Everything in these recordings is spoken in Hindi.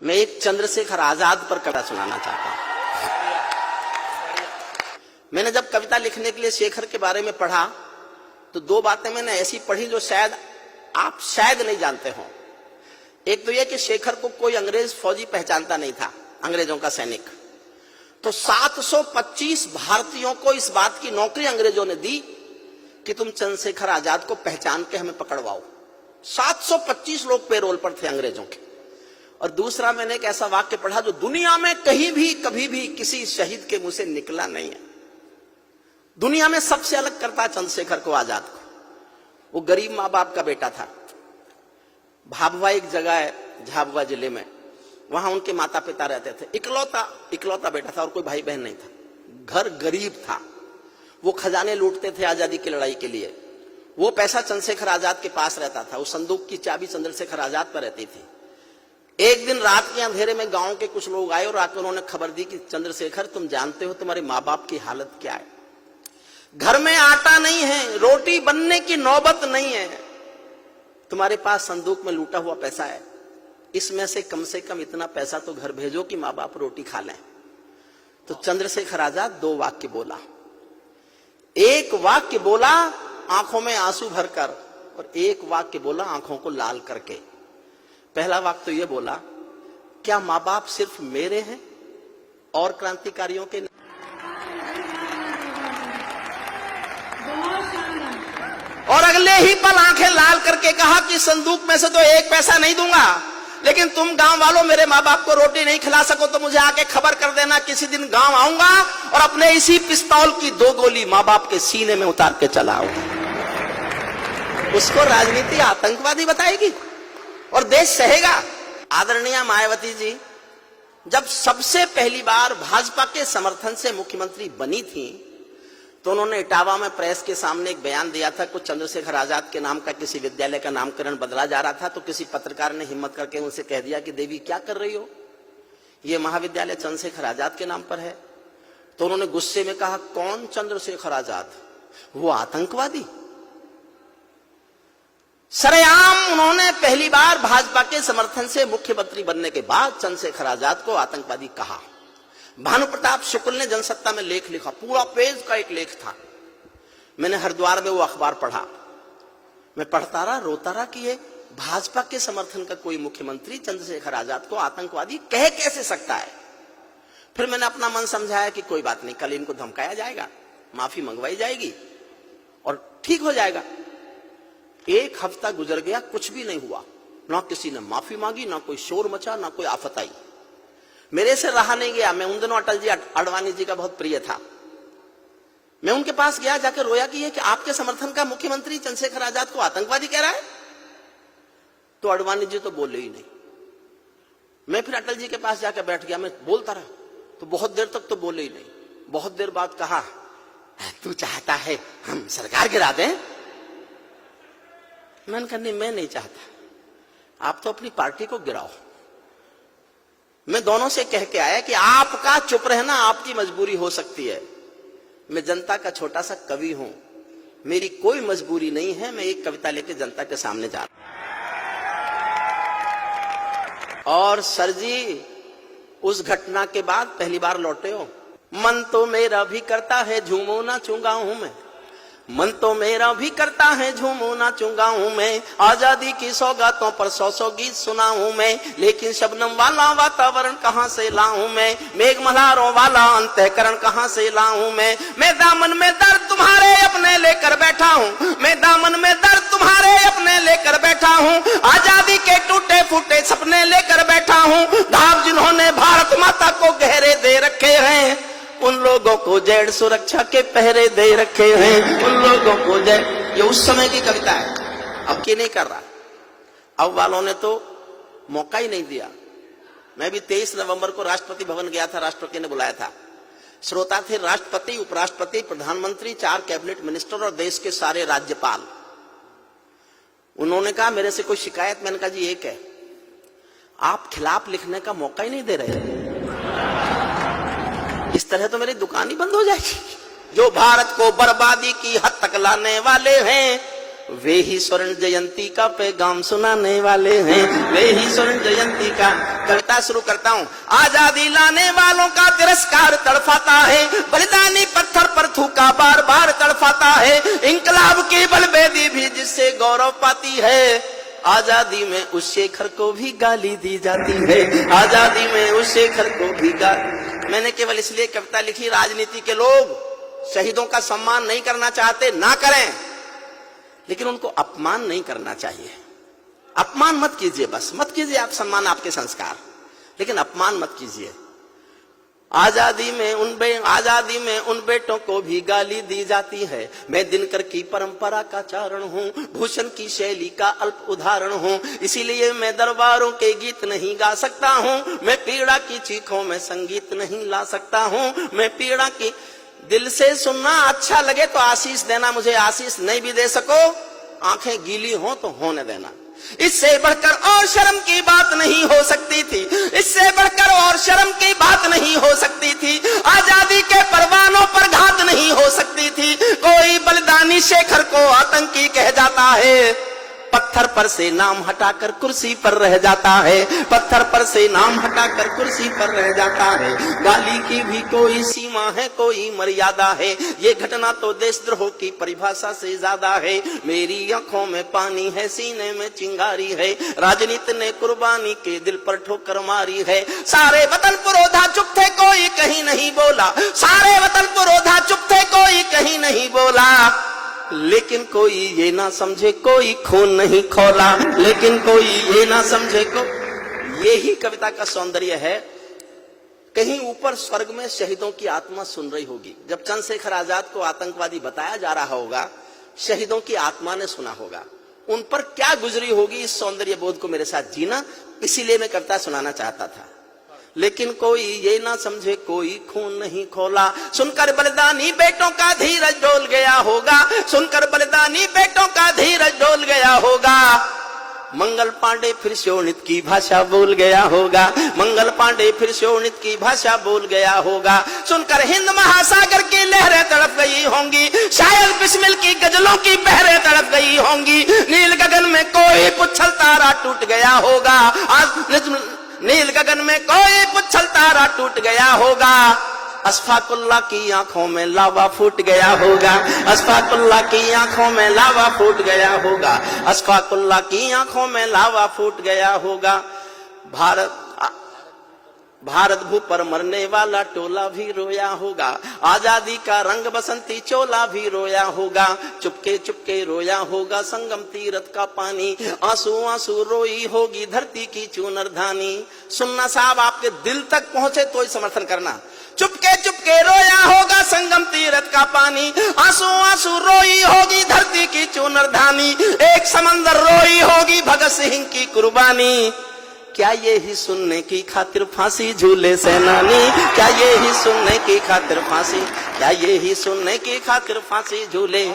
मैं एक चंद्रशेखर आजाद पर कविता सुनाना चाहता हूं। मैंने जब कविता लिखने के लिए शेखर के बारे में पढ़ा तो दो बातें मैंने ऐसी पढ़ी जो शायद आप नहीं जानते हो। एक तो यह कि शेखर को कोई अंग्रेज फौजी पहचानता नहीं था, अंग्रेजों का सैनिक। तो 725 भारतीयों को इस बात की नौकरी अंग्रेजों ने दी कि तुम चंद्रशेखर आजाद को पहचान के हमें पकड़वाओ। 725 लोग पेरोल पर थे अंग्रेजों के। और दूसरा, मैंने एक ऐसा वाक्य पढ़ा जो दुनिया में कहीं भी कभी भी किसी शहीद के मुंह से निकला नहीं है। दुनिया में सबसे अलग करता चंद्रशेखर को, आजाद को। वो गरीब मां बाप का बेटा था। भाभुआ एक जगह है झाबुआ जिले में, वहां उनके माता पिता रहते थे। इकलौता बेटा था और कोई भाई बहन नहीं था। घर गरीब था। वो खजाने लूटते थे आजादी की लड़ाई के लिए। वो पैसा चंद्रशेखर आजाद के पास रहता था। उस संदूक की चाबी चंद्रशेखर आजाद पर रहती थी। एक दिन रात के अंधेरे में गांव के कुछ लोग आए और आकर उन्होंने खबर दी कि चंद्रशेखर, तुम जानते हो तुम्हारे माँ बाप की हालत क्या है। घर में आटा नहीं है, रोटी बनने की नौबत नहीं है। तुम्हारे पास संदूक में लूटा हुआ पैसा है, इसमें से कम इतना पैसा तो घर भेजो कि माँ बाप रोटी खा लें। तो चंद्रशेखर आजाद दो वाक्य बोला। एक वाक्य बोला आंखों में आंसू भरकर, और एक वाक्य बोला आंखों को लाल करके। पहला वाक्य तो यह बोला, क्या माँ बाप सिर्फ मेरे हैं और क्रांतिकारियों के नहीं? और अगले ही पल आंखें लाल करके कहा कि संदूक में से तो एक पैसा नहीं दूंगा, लेकिन तुम गांव वालों मेरे माँ बाप को रोटी नहीं खिला सको तो मुझे आके खबर कर देना। किसी दिन गांव आऊंगा और अपने इसी पिस्तौल की 2 गोली माँ बाप के सीने में उतार के चला आऊंगा। उसको राजनीति आतंकवादी बताएगी और देश सहेगा। आदरणीय मायावती जी जब सबसे पहली बार भाजपा के समर्थन से मुख्यमंत्री बनी थी तो उन्होंने इटावा में प्रेस के सामने एक बयान दिया था। कुछ चंद्रशेखर आजाद के नाम का किसी विद्यालय का नामकरण बदला जा रहा था, तो किसी पत्रकार ने हिम्मत करके उनसे कह दिया कि देवी क्या कर रही हो, यह महाविद्यालय चंद्रशेखर आजाद के नाम पर है। तो उन्होंने गुस्से में कहा, कौन चंद्रशेखर आजाद, वो आतंकवादी। सरेआम उन्होंने पहली बार भाजपा के समर्थन से मुख्यमंत्री बनने के बाद चंद्रशेखर आजाद को आतंकवादी कहा। भानु प्रताप शुक्ल ने जनसत्ता में लेख लिखा, पूरा पेज का एक लेख था। मैंने हरिद्वार में वो अखबार पढ़ा। मैं पढ़ता रहा, रोता रहा कि ये भाजपा के समर्थन का कोई मुख्यमंत्री चंद्रशेखर आजाद को आतंकवादी कह कैसे सकता है। फिर मैंने अपना मन समझाया कि कोई बात नहीं, कल इनको धमकाया जाएगा, माफी मंगवाई जाएगी और ठीक हो जाएगा। एक हफ्ता गुजर गया, कुछ भी नहीं हुआ। ना किसी ने माफी मांगी, ना कोई शोर मचा, ना कोई आफत आई। मेरे से रहा नहीं गया। मैं उन दिनों अटल जी अडवाणी जी का बहुत प्रिय था। मैं उनके पास गया, जाकर रोया कि ये कि आपके समर्थन का मुख्यमंत्री चंद्रशेखर आजाद को आतंकवादी कह रहा है। तो अडवाणी जी तो बोले ही नहीं। मैं फिर अटल जी के पास जाकर बैठ गया। मैं बोलता रहा तो बहुत देर तक तो बोले ही नहीं। बहुत देर बाद कहा, तू चाहता है हम सरकार गिरा दें? मैंने कहा नहीं, मैं नहीं चाहता, आप तो अपनी पार्टी को गिराओ। मैं दोनों से कह के आया कि आपका चुप रहना आपकी मजबूरी हो सकती है। मैं जनता का छोटा सा कवि हूं, मेरी कोई मजबूरी नहीं है। मैं एक कविता लेकर जनता के सामने जा रहा हूं। और सर जी उस घटना के बाद पहली बार लौटे हो। मन तो मेरा भी करता है झूमो नाचूंगा हूं मैं, मन तो मेरा भी करता है झूमो नाचूंगा हूं मैं। आजादी की सौगातों पर 100 गीत सुना हूं मैं, लेकिन शबनम वाला वातावरण कहां से लाऊं मैं, मेघ मल्हारों वाला अंतःकरण कहां से लाऊं मैं दामन में दर्द तुम्हारे अपने लेकर बैठा हूं, मैं दामन में दर्द तुम्हारे अपने लेकर बैठा हूं। आजादी के टूटे फूटे सपने लेकर बैठा हूं। घाव जिन्होंने भारत माता को गहरे दे रखे हैं, उन लोगों को जेड सुरक्षा के पहरे दे रखे हैं, उन लोगों को जेड। ये उस समय की कविता है, अब की नहीं कर रहा। अब वालों ने तो मौका ही नहीं दिया। मैं भी 23 नवंबर को राष्ट्रपति भवन गया था, राष्ट्रपति ने बुलाया था। श्रोता थे राष्ट्रपति, उपराष्ट्रपति, प्रधानमंत्री, 4 कैबिनेट मिनिस्टर और देश के सारे राज्यपाल। उन्होंने कहा मेरे से कोई शिकायत? मैंने कहा जी एक है, आप खिलाफ लिखने का मौका ही नहीं दे रहे। इस तरह तो मेरी दुकान ही बंद हो जाएगी। जो भारत को बर्बादी की हद तक लाने वाले हैं वे ही स्वर्ण जयंती का पैगाम सुनाने वाले हैं, वे ही स्वर्ण जयंती का। कविता शुरू करता हूँ। आजादी लाने वालों का तिरस्कार तड़फाता है, बलिदानी पत्थर पर थूका बार बार तड़फाता है, इंकलाब की बलवेदी भी जिससे गौरव पाती है। आजादी में उस शेखर को भी गाली दी जाती है, आजादी में उस शेखर को भी गाली। मैंने केवल इसलिए कविता लिखी, राजनीति के लोग शहीदों का सम्मान नहीं करना चाहते, ना करें, लेकिन उनको अपमान नहीं करना चाहिए। अपमान मत कीजिए, बस मत कीजिए आप सम्मान, आपके संस्कार, लेकिन अपमान मत कीजिए। आजादी में उन बेटों को भी गाली दी जाती है। मैं दिनकर की परंपरा का चारण हूँ, भूषण की शैली का अल्प उदाहरण हूँ, इसीलिए मैं दरबारों के गीत नहीं गा सकता हूँ। मैं पीड़ा की चीखों में संगीत नहीं ला सकता हूँ। मैं पीड़ा की दिल से सुनना अच्छा लगे तो आशीष देना, मुझे आशीष नहीं भी दे सको, आंखें गीली हो तो होने देना। इससे बढ़कर और शर्म की बात नहीं हो सकती थी, इससे बढ़कर और शर्म की बात नहीं हो सकती थी। आजादी के परवानों पर घात नहीं हो सकती थी। कोई बलिदानी शेखर को आतंकी कह जाता है, पत्थर पर से नाम हटाकर कुर्सी पर रह जाता है, पत्थर पर से नाम हटाकर कुर्सी पर रह जाता है। गाली की भी कोई सीमा है, कोई मर्यादा है, ये घटना तो देशद्रोह की परिभाषा से ज्यादा है। मेरी आंखों में पानी है, सीने में चिंगारी है, राजनीति ने कुर्बानी के दिल पर ठोकर मारी है। सारे वतन पुरोधा चुप थे, कोई कहीं नहीं बोला, सारे वतन पुरोधा चुप थे, कोई कहीं नहीं बोला, लेकिन कोई ये ना समझे कोई खून नहीं खौला, लेकिन कोई ये ना समझे को। यही कविता का सौंदर्य है। कहीं ऊपर स्वर्ग में शहीदों की आत्मा सुन रही होगी। जब चंद्रशेखर आजाद को आतंकवादी बताया जा रहा होगा, शहीदों की आत्मा ने सुना होगा, उन पर क्या गुजरी होगी, इस सौंदर्य बोध को मेरे साथ जीना, इसीलिए मैं कविता सुनाना चाहता था। लेकिन कोई ये ना समझे कोई खून नहीं खोला, सुनकर बलिदानी बेटों का धीरज डोल गया होगा, सुनकर बलिदानी बेटों का धीरज डोल गया होगा। मंगल पांडे फिर शोणित की भाषा बोल गया होगा, मंगल पांडे फिर शोणित की भाषा बोल गया होगा। सुनकर हिंद महासागर की लहरें तड़प गई होंगी, शायद बिस्मिल की गजलों की बहरें तड़प गई होंगी। नील गगन में कोई पुच्छल तारा टूट गया होगा, आज नील गगन में कोई पुच्छल तारा टूट गया होगा। अशफाकुल्लाह की आंखों में लावा फूट गया होगा, अशफाकुल्लाह की आंखों में लावा फूट गया होगा, अशफाकुल्लाह की आंखों में लावा फूट गया होगा। भारत भू पर मरने वाला टोला भी रोया होगा, आजादी का रंग बसंती चोला भी रोया होगा। चुपके चुपके रोया होगा संगम तीरथ का पानी, आंसू आंसू रोई होगी धरती की चूनर धानी। सुनना साहब, आपके दिल तक पहुंचे तो ही समर्थन करना। चुपके चुपके रोया होगा संगम तीरथ का पानी, आंसू आंसू रोई होगी धरती की चूनर धानी। एक समंदर रोई होगी भगत सिंह की कुर्बानी। क्या ये ही सुनने की खातिर फांसी झूले सेनानी, क्या ये ही सुनने की खातिर फांसी, क्या ये ही सुनने की खातिर फांसी झूले।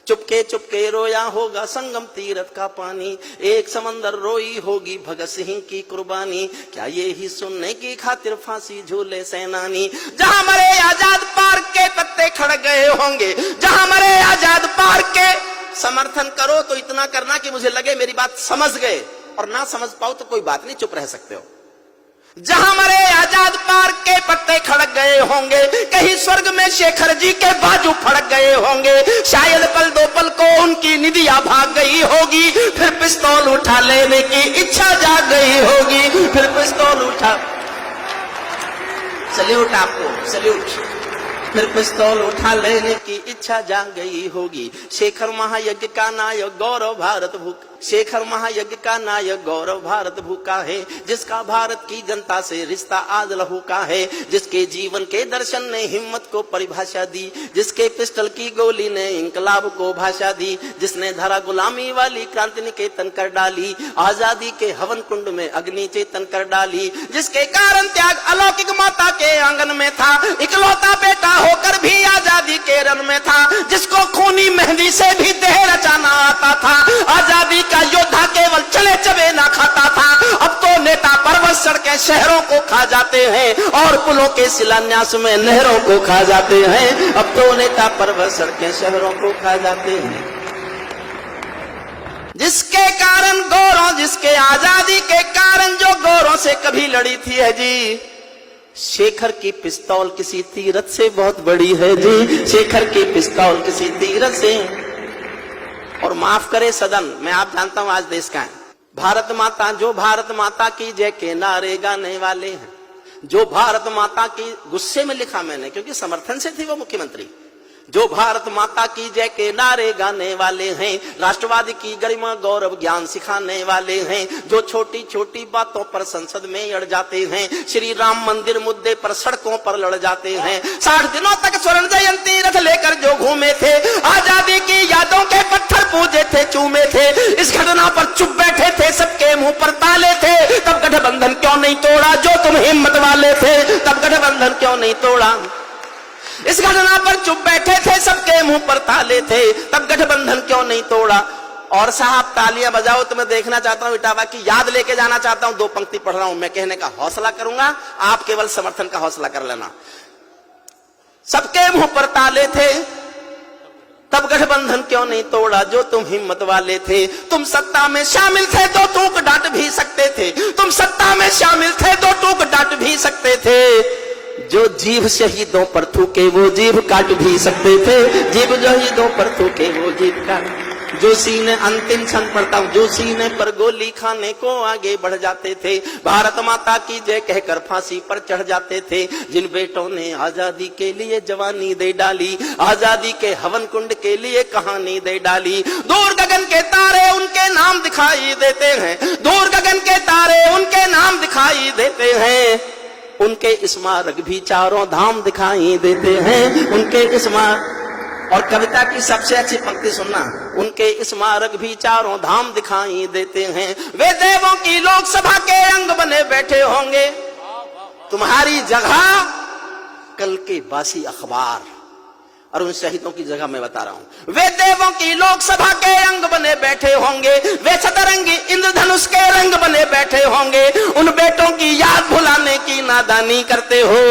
चुपके चुपके रोया होगा संगम तीरथ का पानी, एक समंदर रोई होगी भगत सिंह की कुर्बानी। क्या ये ही सुनने की खातिर फांसी झूले सेनानी। जहां मरे आजाद पार्क के पत्ते खड़ गए होंगे, जहां मरे आजाद पार्क के। समर्थन करो तो इतना करना कि मुझे लगे मेरी बात समझ गए, और ना समझ पाओ तो कोई बात नहीं, चुप रह सकते हो। जहां मरे आजाद पार्क के पत्ते खड़क गए होंगे, कहीं स्वर्ग में शेखर जी के बाजू फड़क गए होंगे। शायद पल दो पल को उनकी निदिया भाग गई होगी, फिर पिस्तौल उठा लेने की इच्छा जाग गई होगी, फिर पिस्तौल उठा। सल्यूट आपको, सल्यूट। फिर पिस्तौल उठा लेने की इच्छा जाग गई होगी। शेखर महायज्ञ का नायक गौरव भारत भूखा, शेखर महायज्ञ का नायक गौरव भारत भूखा है, जिसका भारत की जनता से रिश्ता आज लहू का है, जिसके जीवन के दर्शन ने हिम्मत को परिभाषा दी, जिसके पिस्टल की गोली ने इंकलाब को भाषा दी, जिसने धरा गुलामी वाली क्रांति निकेतन कर डाली, आजादी के हवन कुंड में अग्नि चेतन कर डाली, जिसके कारण त्याग अलौकिक माता के आंगन में था, इकलौता बेटा होकर भी आजादी के रन में था, जिसको खूनी मेहंदी से भी देह रचाना आता था। आजादी का योद्धा केवल चले चबे ना खाता था, अब तो नेता पर्वत सड़कें शहरों को खा जाते हैं और पुलों के शिलान्यास में नहरों को खा जाते हैं। अब तो नेता पर्वत सड़कें शहरों को खा जाते हैं। जिसके कारण गोरों, जिसके आजादी के कारण जो गोरों से कभी लड़ी थी है जी, शेखर की पिस्तौल किसी तीरथ से बहुत बड़ी है जी, शेखर की पिस्तौल किसी तीरथ से। और माफ करे सदन, मैं आप जानता हूं आज देश का है, भारत माता, जो भारत माता की जय के नारे गाने वाले हैं, जो भारत माता की, गुस्से में लिखा मैंने क्योंकि समर्थन से थी वो मुख्यमंत्री, जो भारत माता की जय के नारे गाने वाले हैं, राष्ट्रवादी की गरिमा गौरव ज्ञान सिखाने वाले हैं, जो छोटी छोटी बातों पर संसद में अड़ जाते हैं, श्री राम मंदिर मुद्दे पर सड़कों पर लड़ जाते हैं, 60 दिनों तक स्वर्ण जयंती रथ लेकर जो घूमे थे, आजादी की यादों के पत्थर पूजे थे, चूमे थे, इस घटना पर चुप बैठे थे, सबके मुंह पर ताले थे, तब गठबंधन क्यों नहीं तोड़ा, जो तुम हिम्मत वाले थे, तब गठबंधन क्यों नहीं तोड़ा। इस घटना पर चुप बैठे थे, सबके मुंह पर ताले थे, तब गठबंधन क्यों नहीं तोड़ा। और साहब तालियां बजाओ तो मैं देखना चाहता हूं, इटावा की याद लेके जाना चाहता हूं, 2 पंक्ति पढ़ रहा हूं, मैं कहने का हौसला करूंगा, आप केवल समर्थन का हौसला कर लेना। सबके मुंह पर ताले थे, तब गठबंधन क्यों नहीं तोड़ा, जो तुम हिम्मत वाले थे, तुम सत्ता में शामिल थे तो टूक डांट भी सकते थे, तुम सत्ता में शामिल थे तो टूक डांट भी सकते थे, जो जीभ शहीदों पर थूके वो जीभ काट भी सकते थे, जीभ शहीदों पर थूके वो जीभ काट, जो सीने अंतिम क्षण पड़ता हूं, जो सीने पर गोली खाने को आगे बढ़ जाते थे, भारत माता की जय कहकर फांसी पर चढ़ जाते थे, जिन बेटों ने आजादी के लिए जवानी दे डाली, आजादी के हवन कुंड के लिए कहानी दे डाली, दूर गगन के तारे उनके नाम दिखाई देते हैं, दूर गगन के तारे उनके नाम दिखाई देते हैं, उनके स्मारक भी चारों धाम दिखाई देते हैं, उनके स्मारक। और कविता की सबसे अच्छी पंक्ति सुनना, उनके स्मारक भी चारों धाम दिखाई देते हैं, वे देवों की लोकसभा के अंग बने बैठे होंगे, तुम्हारी जगह कल के बासी अखबार। और उन शहीदों की जगह मैं बता रहा हूं, वे देवों की लोकसभा के अंग बने बैठे होंगे, वे सतरंगी इंद्रधनुष के रंग बने बैठे होंगे, उन बेटों की याद भुलाने की नादानी करते हो,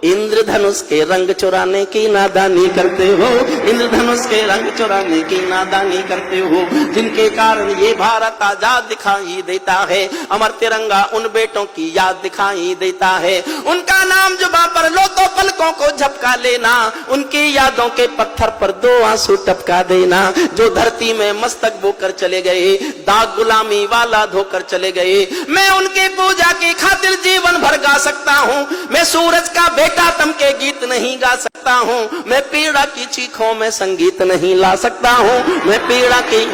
इंद्रधनुष के रंग चुराने की नादानी करते हो, इंद्रधनुष के रंग चुराने की नादानी करते हो, जिनके कारण ये भारत आजाद दिखाई देता है, अमर तिरंगा उन बेटों की याद दिखाई देता है, उनका नाम जुबां पर लो तो पलकों को झपका लेना, उनकी यादों के पत्थर पर 2 आंसू टपका देना, जो धरती में मस्तक बोकर चले गए, दाग गुलामी वाला धोकर चले गए, मैं उनकी पूजा की खातिर जीवन भर गा सकता हूँ, मैं सूरज का तम के गीत नहीं गा सकता हूँ, मैं पीड़ा की चीखों में संगीत नहीं ला सकता हूँ, मैं पीड़ा की